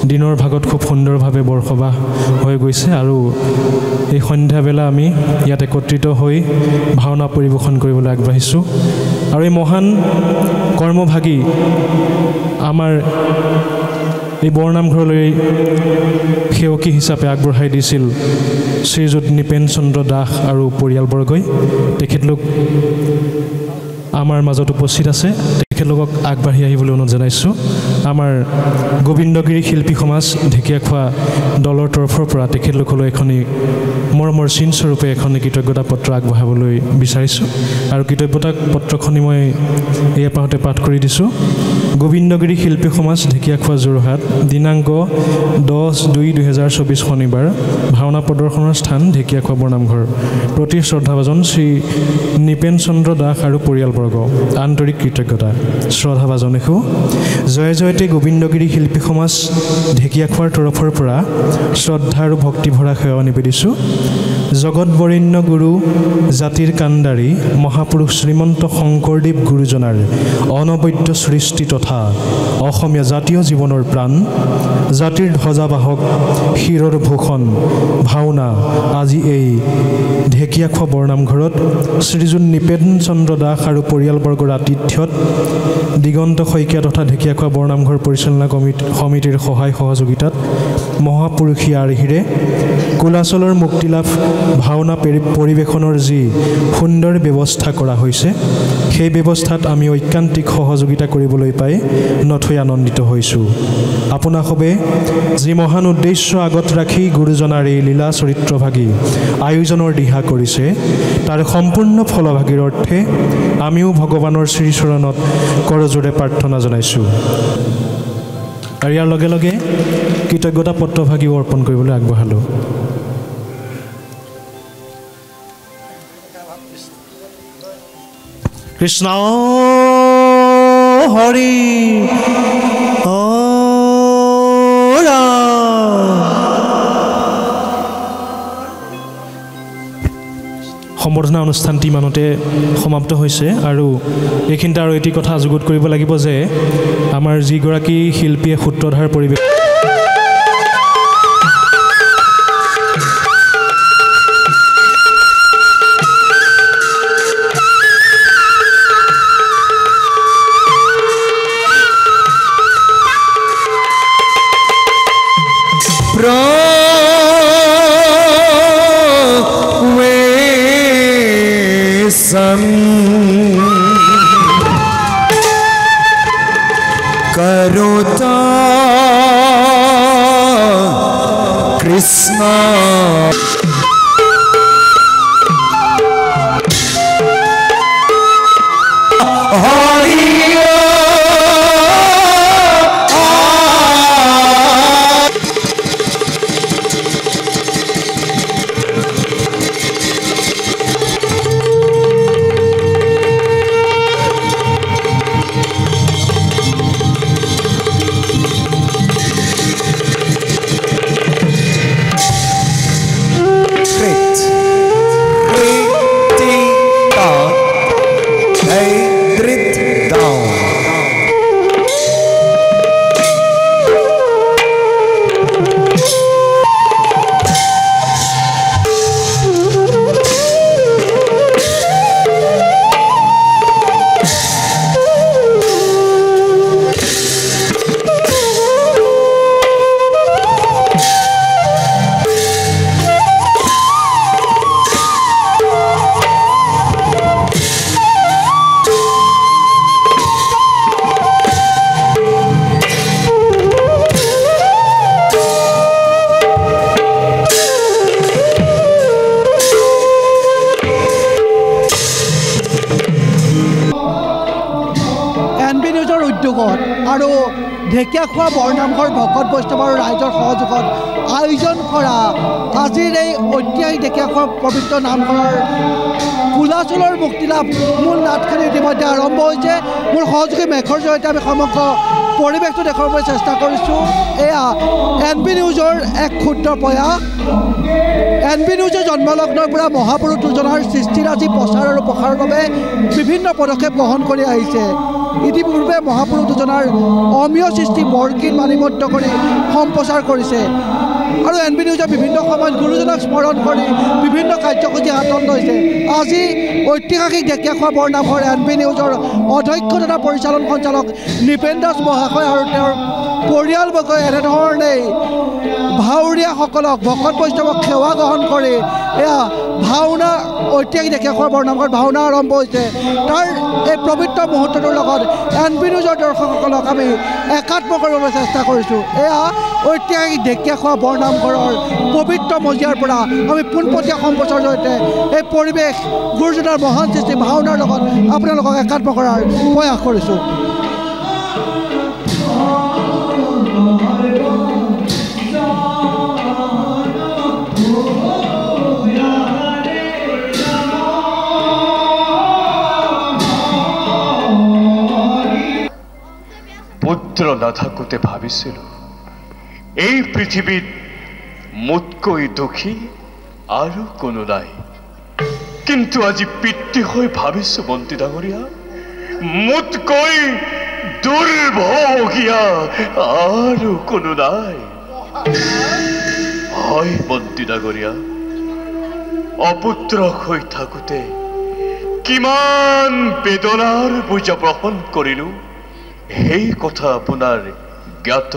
দিনৰ ভাগত খুব সুন্দৰভাৱে বৰসবাহ হৈ গৈছে আৰু এই সন্ধ্যাবেলা আমি ইয়াত একত্ৰিত হৈ ভাওনা পৰিৱেশন কৰিবলৈ আগবাঢ়িছোঁ আৰু এই মহান কৰ্মভাগী আমাৰ এই বৰনামঘৰলৈ সেৱকী হিচাপে আগবঢ়াই দিছিল শ্ৰীযুত নিপেন চন্দ্ৰ দাস আৰু পৰিয়ালবৰ্গই তেখেতলোক আমাৰ মাজত উপস্থিত আছে তেখেতলোকক আগবাঢ়ি আহিবলৈ অনুৰোধ জনাইছোঁ আমাৰ গোবিন্দগিৰি শিল্পী সমাজ ঢেকীয়াখোৱা দলৰ তৰফৰ পৰা তেখেতলোকলৈ এখনি মৰমৰ চিনস্বৰূপে এখনি কৃতজ্ঞতা পত্ৰ আগবঢ়াবলৈ বিচাৰিছোঁ আৰু কৃতজ্ঞতা পত্ৰখনি মই এই এপাহতে পাঠ কৰি দিছোঁ গোবিন্দগিৰি শিল্পী সমাজ ঢেকীয়াখোৱা যোৰহাট দিনাংক 10/2/2024 শনিবাৰ ভাওনা প্ৰদৰ্শনৰ স্থান ঢেকীয়াখোৱা বৰনামঘৰ প্ৰতি শ্ৰদ্ধাভাজন শ্ৰী নিপেন চন্দ্ৰ দাস আৰু পৰিয়ালবৰ্গ আন্তৰিক কৃতজ্ঞতা শ্ৰদ্ধাভাজনেও জয় জয়তে গোবিন্দগিৰি শিল্পী সমাজ ঢেকীয়াখোৱাৰ তৰফৰ পৰা শ্ৰদ্ধা আৰু ভক্তি ভৰা সেৱা নিবেদিছোঁ জগত বৰেণ্য গুৰু জাতিৰ কাণ্ডাৰী মহাপুৰুষ শ্ৰীমন্ত শংকৰদেৱ গুৰুজনাৰ অনবদ্য সৃষ্টি তথা অসমীয়া জাতীয় জীৱনৰ প্ৰাণ জাতিৰ ধ্বজাবাহক শিৰৰ ভূষণ ভাওনা আজি এই ঢেকীয়াখোৱা বৰনামঘৰত শ্ৰীযুত নিপেন চন্দ্ৰ দাস আৰু পৰিয়ালবৰ্গৰ আতিথ্যত দিগন্ত শইকীয়া তথা ঢেকীয়াখোৱা বৰনামঘৰ পৰিচালনা সমিতিৰ সহায় সহযোগিতাত মহাপুৰুষী আৰ্হিৰে কুলাচলৰ মুক্তিলাভ ভাওনা পৰিৱেশনৰ যি সুন্দৰ ব্যৱস্থা কৰা হৈছে সেই ব্যৱস্থাত আমি ঐকান্তিক সহযোগিতা কৰিবলৈ পাই নথৈ আনন্দিত হৈছোঁ আপোনাসবে যি মহান উদ্দেশ্য আগত ৰাখি গুৰুজনাৰ এই লীলা চৰিত্ৰভাগী আয়োজনৰ দিহা কৰিছে তাৰ সম্পূৰ্ণ ফলভাগীৰ অৰ্থে আমিও ভগৱানৰ শ্ৰীচৰণত কৰজোৰে প্ৰাৰ্থনা জনাইছোঁ আৰু ইয়াৰ লগে লগে কৃতজ্ঞতা পত্ৰভাগীও অৰ্পণ কৰিবলৈ আগবঢ়ালোঁ কৃষ্ণ হৰি সম্বৰ্ধনা অনুষ্ঠানটি ইমানতে সমাপ্ত হৈছে আৰু এইখিনিতে আৰু এটি কথা যোগত কৰিব লাগিব যে আমাৰ যিগৰাকী শিল্পীয়ে সূত্ৰধাৰ পৰিৱেশ करुता कृष्ण আৰু ঢেকীয়াখোৱা বৰনামঘৰ ভকত বৈষ্ণৱ আৰু ৰাইজৰ সহযোগত আয়োজন কৰা আজিৰ এই ঐতিহাসিক ঢেকীয়াখোৱা পবিত্ৰ নামঘৰৰ কুলাচলৰ মুক্তিলাভ মূল নাটখানি ইতিমধ্যে আৰম্ভ হৈছে মোৰ সহযোগী মেঘৰ জৰিয়তে আমি সমগ্ৰ পৰিৱেশটো দেখুৱাবলৈ চেষ্টা কৰিছোঁ এয়া NB নিউজৰ এক ক্ষুদ্ৰ প্ৰয়াস NB নিউজৰ জন্মলগ্নৰ পৰা মহাপুৰুষ দুজনাৰ সৃষ্টিৰাজি প্ৰচাৰ আৰু প্ৰসাৰৰ বাবে বিভিন্ন পদক্ষেপ গ্ৰহণ কৰি আহিছে ইতিপূৰ্বে মহাপুৰুষ দুজনাৰ অমীয় সৃষ্টি বৰগীত বাণীবদ্ধ কৰি সম্প্ৰচাৰ কৰিছে আৰু এন বি নিউজে বিভিন্ন সময়ত গুৰুজনক স্মৰণ কৰি বিভিন্ন কাৰ্যসূচী হাতত লৈছে। আজি ঐতিহাসিক ঢেকীয়াখোৱা বৰনামঘৰ এন বি নিউজৰ অধ্যক্ষ তথা পৰিচালন সঞ্চালক নিপেন দাস মহাশয় আৰু তেওঁৰ পৰিয়ালবৰ্গই এনেধৰণেই ভাৱৰীয়াসকলক ভকত বৈষ্ণৱক সেৱা গ্ৰহণ কৰি এয়া ভাওনা ঐতিহাসিক ঢেকীয়াখোৱা বৰনামঘৰত ভাওনা আৰম্ভ হৈছে। তাৰ এই পবিত্ৰ মুহূৰ্তটোৰ লগত এন বি নিউজৰ দৰ্শকসকলক আমি একাত্ম কৰিবলৈ চেষ্টা কৰিছোঁ। এয়া ঐতিহাসিক ঢেকীয়াখোৱা বৰনামঘৰৰ পবিত্ৰ মজিয়াৰ পৰা আমি পোনপটীয়া সম্প্ৰচাৰৰ জৰিয়তে এই পৰিৱেশ গুৰুজনাৰ মহান সৃষ্টি ভাওনাৰ লগত আপোনালোকক একাত্ম কৰাৰ প্ৰয়াস কৰিছোঁ। পুত্ৰ নাথাকোঁতে ভাবিছিলোঁ এই পৃথিৱীত মোতকৈ দুখী আৰু কোনো নাই, কিন্তু আজি পিতৃ হৈ ভাবিছোঁ মন্ত্ৰী ডাঙৰীয়া মোতকৈ দুৰ্ভগীয়া আৰু কোনো নাই। হয় মন্ত্ৰী ডাঙৰীয়া, অপুত্ৰ হৈ থাকোঁতে কিমান বেদনাৰ বোজা বহন কৰিলোঁ সেই কথা আপোনাৰ জ্ঞাত।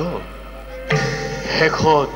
শেষত